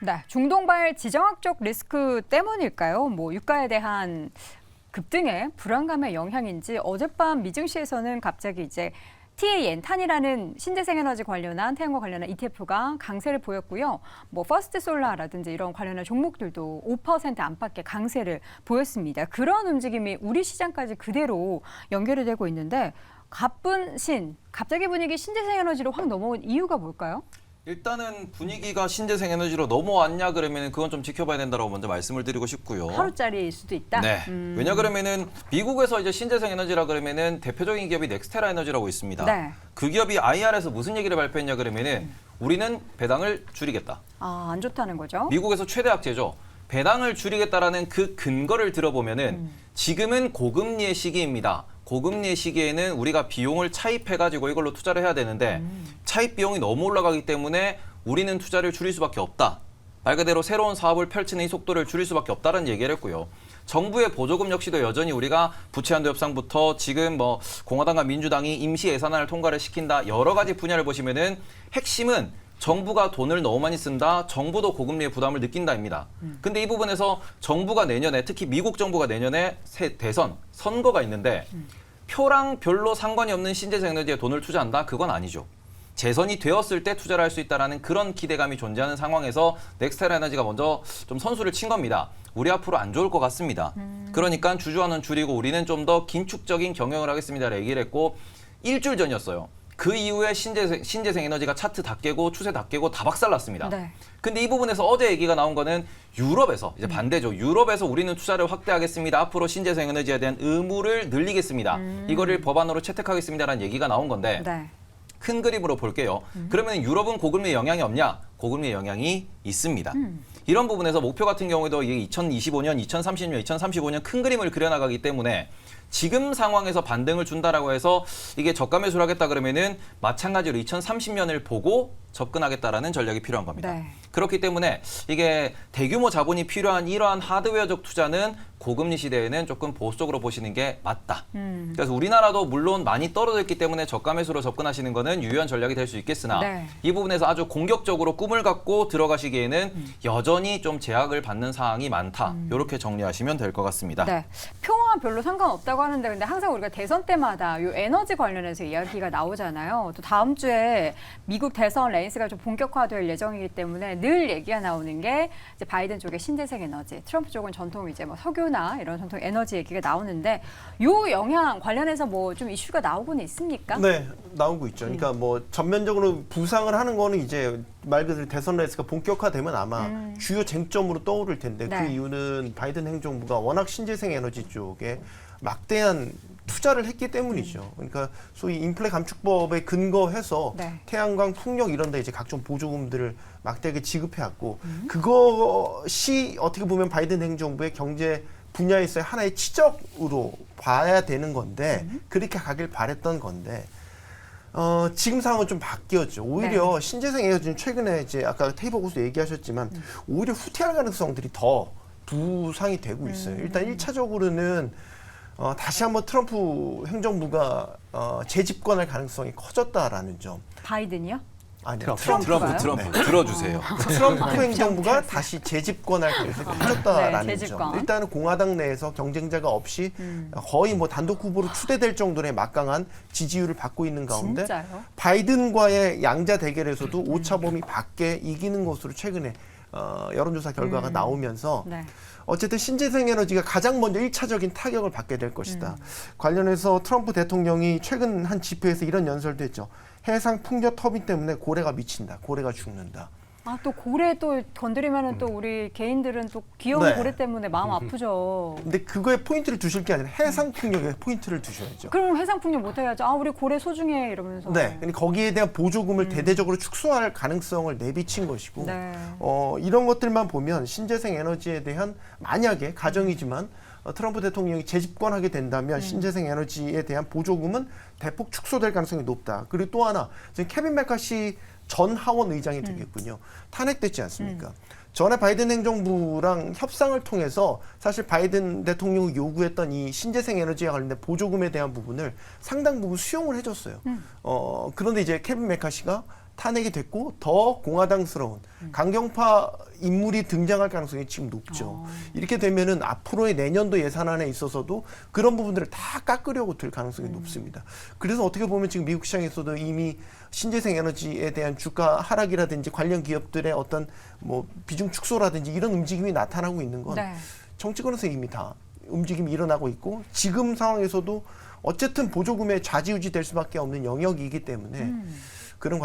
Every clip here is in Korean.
네, 중동발 지정학적 리스크 때문일까요? 유가에 대한 급등의 불안감의 영향인지 어젯밤 미증시에서는 갑자기 TAN, 탄이라는 신재생에너지 관련한 태양광 관련한 ETF가 강세를 보였고요. 퍼스트 솔라라든지 이런 관련한 종목들도 5% 안팎의 강세를 보였습니다. 그런 움직임이 우리 시장까지 그대로 연결이 되고 있는데 갑자기 분위기 신재생에너지로 확 넘어온 이유가 뭘까요? 일단은 분위기가 신재생 에너지로 넘어왔냐 그러면 그건 좀 지켜봐야 된다고 먼저 말씀을 드리고 싶고요. 하루짜리일 수도 있다? 네. 왜냐 그러면은 미국에서 이제 신재생 에너지라 그러면은 대표적인 기업이 넥스테라 에너지라고 있습니다. 네. 그 기업이 IR에서 무슨 얘기를 발표했냐 그러면은 우리는 배당을 줄이겠다. 아, 안 좋다는 거죠? 미국에서 최대 악재죠. 배당을 줄이겠다라는 그 근거를 들어보면은 지금은 고금리의 시기입니다. 고금리의 시기에는 우리가 비용을 차입해가지고 이걸로 투자를 해야 되는데 차입 비용이 너무 올라가기 때문에 우리는 투자를 줄일 수밖에 없다. 말 그대로 새로운 사업을 펼치는 이 속도를 줄일 수밖에 없다는 얘기를 했고요. 정부의 보조금 역시도 여전히 우리가 부채 한도 협상부터 지금 공화당과 민주당이 임시 예산안을 통과를 시킨다. 여러 가지 분야를 보시면은 핵심은 정부가 돈을 너무 많이 쓴다. 정부도 고금리의 부담을 느낀다입니다. 근데 이 부분에서 정부가 내년에 특히 미국 정부가 내년에 대선 선거가 있는데 표랑 별로 상관이 없는 신재생 에너지에 돈을 투자한다? 그건 아니죠. 재선이 되었을 때 투자를 할 수 있다는 그런 기대감이 존재하는 상황에서 넥스테라 에너지가 먼저 좀 선수를 친 겁니다. 우리 앞으로 안 좋을 것 같습니다. 그러니까 주주환원 줄이고 우리는 좀 더 긴축적인 경영을 하겠습니다라고 얘기를 했고 일주일 전이었어요. 그 이후에 신재생 에너지가 차트 다 깨고 추세 다 깨고 다 박살났습니다. 네. 근데 이 부분에서 어제 얘기가 나온 거는 유럽에서 이제 반대죠. 유럽에서 우리는 투자를 확대하겠습니다. 앞으로 신재생 에너지에 대한 의무를 늘리겠습니다. 이거를 법안으로 채택하겠습니다라는 얘기가 나온 건데 네. 큰 그림으로 볼게요. 그러면 유럽은 고금리에 영향이 없냐? 고금리에 영향이 있습니다. 이런 부분에서 목표 같은 경우에도 이게 2025년, 2030년, 2035년 큰 그림을 그려나가기 때문에 지금 상황에서 반등을 준다라고 해서 이게 저가 매수를 하겠다 그러면은 마찬가지로 2030년을 보고 접근하겠다라는 전략이 필요한 겁니다. 네. 그렇기 때문에 이게 대규모 자본이 필요한 이러한 하드웨어적 투자는 고금리 시대에는 조금 보수적으로 보시는 게 맞다. 그래서 우리나라도 물론 많이 떨어졌기 때문에 저가 매수로 접근하시는 거는 유효한 전략이 될 수 있겠으나 네. 이 부분에서 아주 공격적으로 꿈을 갖고 들어가시기에는 여전히 좀 제약을 받는 사항이 많다. 이렇게 정리하시면 될 것 같습니다. 네. 표와 별로 상관없다고 하는데 근데 항상 우리가 대선 때마다 이 에너지 관련해서 이야기가 나오잖아요. 또 다음 주에 미국 대선 레이스가 좀 본격화될 예정이기 때문에 늘 얘기가 나오는 게 이제 바이든 쪽의 신재생 에너지, 트럼프 쪽은 전통 석유나 이런 전통 에너지 얘기가 나오는데 이 영향 관련해서 좀 이슈가 나오고는 있습니까? 네, 나오고 있죠. 그러니까 전면적으로 부상을 하는 거는 이제 말 그대로 대선 레이스가 본격화되면 아마 주요 쟁점으로 떠오를 텐데 네. 그 이유는 바이든 행정부가 워낙 신재생 에너지 쪽에 막대한 투자를 했기 때문이죠. 그러니까 소위 인플레 감축법에 근거해서 네. 태양광, 풍력 이런 데 이제 각종 보조금들을 막대하게 지급해왔고 그것이 어떻게 보면 바이든 행정부의 경제 분야에서의 하나의 치적으로 봐야 되는 건데 그렇게 가길 바랬던 건데 지금 상황은 좀 바뀌었죠. 오히려 신재생 에너지는 최근에 이제 아까 테이블 고수 얘기하셨지만 오히려 후퇴할 가능성들이 더 부상이 되고 있어요. 일단 1차적으로는 다시 한번 트럼프 행정부가 재집권할 가능성이 커졌다라는 점. 바이든이요? 아니요. 트럼프가요? 트럼프 들어주세요. 트럼프 행정부가 다시 재집권할 가능성이 커졌다라는 네, 재집권. 점. 일단은 공화당 내에서 경쟁자가 없이 거의 단독 후보로 추대될 정도의 막강한 지지율을 받고 있는 가운데 진짜요? 바이든과의 양자 대결에서도 오차범위 밖에 이기는 것으로 최근에 여론조사 결과가 나오면서 네. 어쨌든 신재생 에너지가 가장 먼저 1차적인 타격을 받게 될 것이다. 관련해서 트럼프 대통령이 최근 한 집회에서 이런 연설도 했죠. 해상 풍력 터빈 때문에 고래가 미친다. 고래가 죽는다. 아, 또 고래 또 건드리면은 또 우리 개인들은 또 귀여운 네. 고래 때문에 마음 아프죠. 근데 그거에 포인트를 두실 게 아니라 해상 풍력에 포인트를 두셔야죠. 그럼 해상풍력 못 해야죠. 아, 우리 고래 소중해 이러면서. 네. 근데 거기에 대한 보조금을 대대적으로 축소할 가능성을 내비친 것이고 네. 이런 것들만 보면 신재생 에너지에 대한 만약에 가정이지만 트럼프 대통령이 재집권하게 된다면 신재생 에너지에 대한 보조금은 대폭 축소될 가능성이 높다. 그리고 또 하나 지금 케빈 메카시 전 하원 의장이 되겠군요. 탄핵됐지 않습니까? 전에 바이든 행정부랑 협상을 통해서 사실 바이든 대통령이 요구했던 이 신재생 에너지에 관련된 보조금에 대한 부분을 상당 부분 수용을 해줬어요. 그런데 이제 케빈 메카시가 탄핵이 됐고 더 공화당스러운 강경파 인물이 등장할 가능성이 지금 높죠. 이렇게 되면은 앞으로의 내년도 예산안에 있어서도 그런 부분들을 다 깎으려고 들 가능성이 높습니다. 그래서 어떻게 보면 지금 미국 시장에서도 이미 신재생 에너지에 대한 주가 하락이라든지 관련 기업들의 어떤 뭐 비중 축소라든지 이런 움직임이 나타나고 있는 건 네. 정치권에서 이미 다 움직임이 일어나고 있고 지금 상황에서도 어쨌든 보조금에 좌지우지 될 수밖에 없는 영역이기 때문에 그런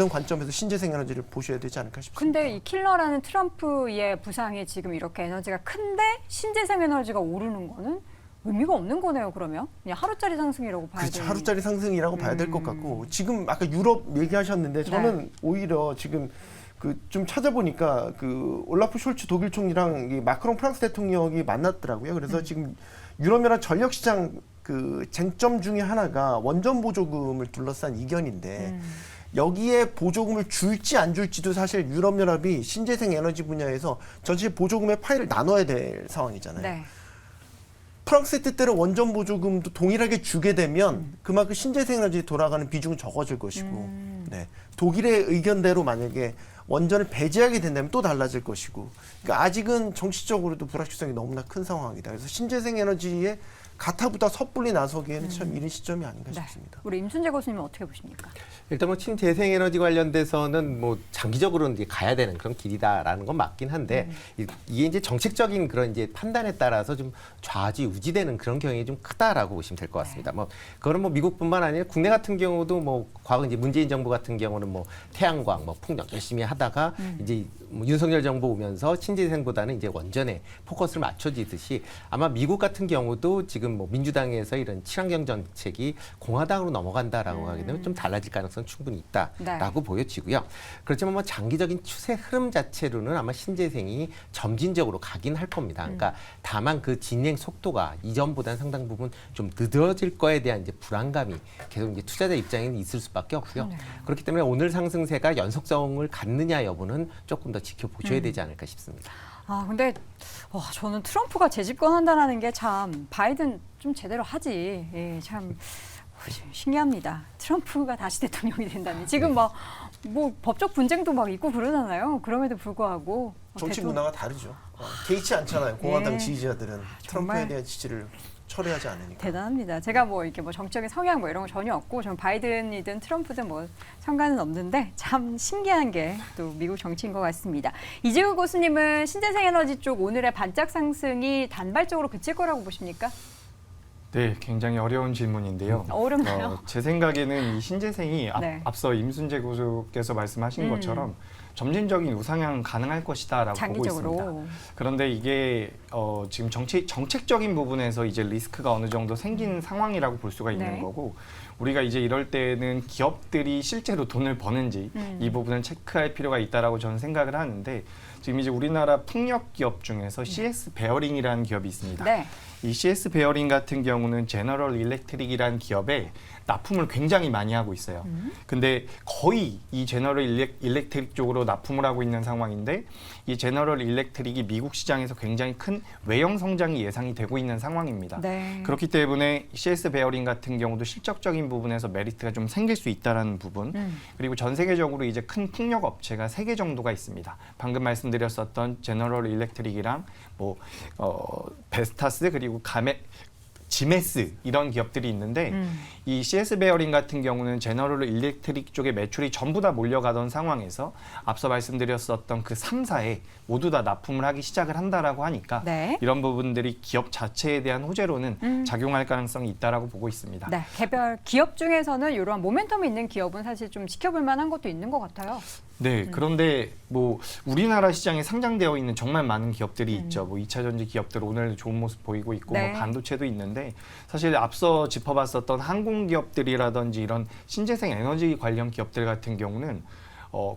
관점에서 신재생 에너지를 보셔야 되지 않을까 싶습니다. 근데 이 킬러라는 트럼프의 부상이 지금 이렇게 에너지가 큰데 신재생 에너지가 오르는 거는 의미가 없는 거네요, 그러면? 그냥 하루짜리 상승이라고 봐야 그렇죠. 되는. 하루짜리 상승이라고 봐야 될 것 같고 지금 아까 유럽 얘기하셨는데 저는 오히려 지금 그 좀 찾아보니까 그 올라프 숄츠 독일 총리랑 이 마크롱 프랑스 대통령이 만났더라고요. 그래서 지금 유럽연합 전력 시장 그 쟁점 중에 하나가 원전 보조금을 둘러싼 이견인데 여기에 보조금을 줄지 안 줄지도 사실 유럽연합이 신재생 에너지 분야에서 전체 보조금의 파이를 나눠야 될 상황이잖아요. 네. 프랑스의 뜻대로 원전 보조금도 동일하게 주게 되면 그만큼 신재생 에너지 돌아가는 비중은 적어질 것이고 네. 독일의 의견대로 만약에 원전을 배제하게 된다면 또 달라질 것이고 그러니까 아직은 정치적으로도 불확실성이 너무나 큰 상황이다. 그래서 신재생 에너지에 가타부타 섣불리 나서기에는 참 이른 시점이 아닌가 네. 싶습니다. 우리 임순재 교수님은 어떻게 보십니까? 일단 뭐 신재생에너지 관련돼서는 뭐 장기적으로는 이제 가야 되는 그런 길이다라는 건 맞긴 한데 이게 이제 정책적인 그런 이제 판단에 따라서 좀 좌지우지되는 그런 경향이 좀 크다라고 보시면 될 것 같습니다. 뭐 그거는 뭐 미국뿐만 아니라 국내 같은 경우도 뭐 과거 이제 문재인 정부 같은 경우는 뭐 태양광, 뭐 풍력 열심히 하다가 이제 뭐 윤석열 정부 오면서 신재생보다는 이제 원전에 포커스를 맞춰지듯이 아마 미국 같은 경우도 지금 뭐 민주당에서 이런 친환경 정책이 공화당으로 넘어간다라고 하게 되면 좀 달라질 가능성은 충분히 있다라고 보여지고요. 그렇지만 뭐 장기적인 추세 흐름 자체로는 아마 신재생이 점진적으로 가긴 할 겁니다. 그러니까 다만 그 진행 속도가 이전보다는 상당 부분 좀 늦어질 거에 대한 이제 불안감이 계속 이제 투자자 입장에는 있을 수밖에 없고요. 그렇기 때문에 오늘 상승세가 연속성을 갖느냐 여부는 조금 더 지켜보셔야 되지 않을까 싶습니다. 아, 근데 저는 트럼프가 재집권한다는 게 참 바이든 좀 제대로 하지. 예, 참 신기합니다. 트럼프가 다시 대통령이 된다니. 지금 막 뭐 법적 분쟁도 막 있고 그러잖아요. 그럼에도 불구하고 정치 문화가 다르죠. 개의치 않잖아요. 공화당 예. 지지자들은 정말. 트럼프에 대한 지지를 철회하지 않으니까. 대단합니다. 제가 뭐 이렇게 뭐 정적인 성향 뭐 이런 거 전혀 없고 전 바이든이든 트럼프든 뭐 상관은 없는데 참 신기한 게 또 미국 정치인 것 같습니다. 이재우 교수님은 신재생 에너지 쪽 오늘의 반짝 상승이 단발적으로 그칠 거라고 보십니까? 네, 굉장히 어려운 질문인데요. 어렵나요? 제 생각에는 이 신재생이 네. 앞서 임순재 교수께서 말씀하신 것처럼 점진적인 우상향 가능할 것이다라고 보고 있습니다. 장기적으로. 그런데 이게 지금 정책적인 부분에서 이제 리스크가 어느 정도 생긴 상황이라고 볼 수가 있는 네. 거고 우리가 이제 이럴 때는 기업들이 실제로 돈을 버는지 이 부분을 체크할 필요가 있다라고 저는 생각을 하는데 지금 이제 우리나라 풍력 기업 중에서 CS 베어링이라는 기업이 있습니다. 네. 이 CS 베어링 같은 경우는 제너럴 일렉트릭이라는 기업에 납품을 굉장히 많이 하고 있어요. 근데 거의 이 제너럴 일렉트릭 쪽으로 납품을 하고 있는 상황인데 이 제너럴 일렉트릭이 미국 시장에서 굉장히 큰 외형 성장이 예상이 되고 있는 상황입니다. 네. 그렇기 때문에 CS 베어링 같은 경우도 실적적인 부분에서 메리트가 좀 생길 수 있다라는 부분 그리고 전 세계적으로 이제 큰 풍력 업체가 3개 정도가 있습니다. 방금 말씀드렸었던 제너럴 일렉트릭이랑 뭐 베스타스 그리고 지메스 이런 기업들이 있는데 이 CS 베어링 같은 경우는 제너럴 일렉트릭 쪽에 매출이 전부 다 몰려가던 상황에서 앞서 말씀드렸었던 그 3사에 모두 다 납품을 하기 시작을 한다라고 하니까 네. 이런 부분들이 기업 자체에 대한 호재로는 작용할 가능성이 있다라고 보고 있습니다. 네, 개별 기업 중에서는 이러한 모멘텀이 있는 기업은 사실 좀 지켜볼 만한 것도 있는 것 같아요. 네, 그런데 뭐 우리나라 시장에 상장되어 있는 정말 많은 기업들이 있죠. 뭐 2차 전지 기업들 오늘 좋은 모습 보이고 있고 네. 뭐 반도체도 있는데 사실 앞서 짚어봤었던 항공 기업들이라든지 이런 신재생 에너지 관련 기업들 같은 경우는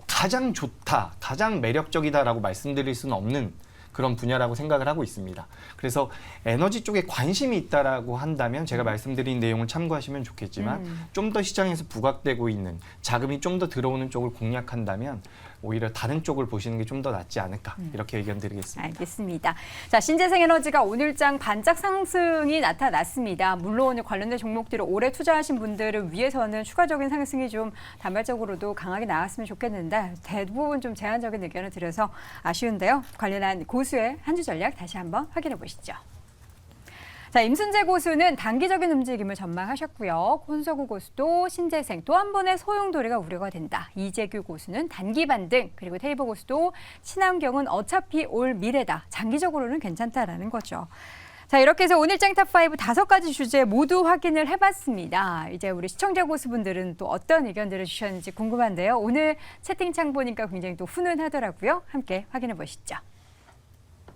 가장 좋다, 가장 매력적이다라고 말씀드릴 수는 없는 그런 분야라고 생각을 하고 있습니다. 그래서 에너지 쪽에 관심이 있다라고 한다면 제가 말씀드린 내용을 참고하시면 좋겠지만 좀 더 시장에서 부각되고 있는 자금이 좀 더 들어오는 쪽을 공략한다면 오히려 다른 쪽을 보시는 게 좀 더 낫지 않을까 이렇게 의견 드리겠습니다. 알겠습니다. 자, 신재생에너지가 오늘장 반짝 상승이 나타났습니다. 물론 오늘 관련된 종목들을 오래 투자하신 분들을 위해서는 추가적인 상승이 좀 단발적으로도 강하게 나왔으면 좋겠는데 대부분 좀 제한적인 의견을 드려서 아쉬운데요. 관련한 고수의 한 주 전략 다시 한번 확인해 보시죠. 자, 임순재 고수는 단기적인 움직임을 전망하셨고요. 손석구 고수도 신재생 또 한 번의 소용돌이가 우려가 된다. 이재규 고수는 단기 반등, 그리고 테이버 고수도 친환경은 어차피 올 미래다. 장기적으로는 괜찮다라는 거죠. 자, 이렇게 해서 오늘장 탑5 5가지 주제 모두 확인을 해봤습니다. 이제 우리 시청자 고수분들은 또 어떤 의견들을 주셨는지 궁금한데요. 오늘 채팅창 보니까 굉장히 또 훈훈하더라고요. 함께 확인해 보시죠.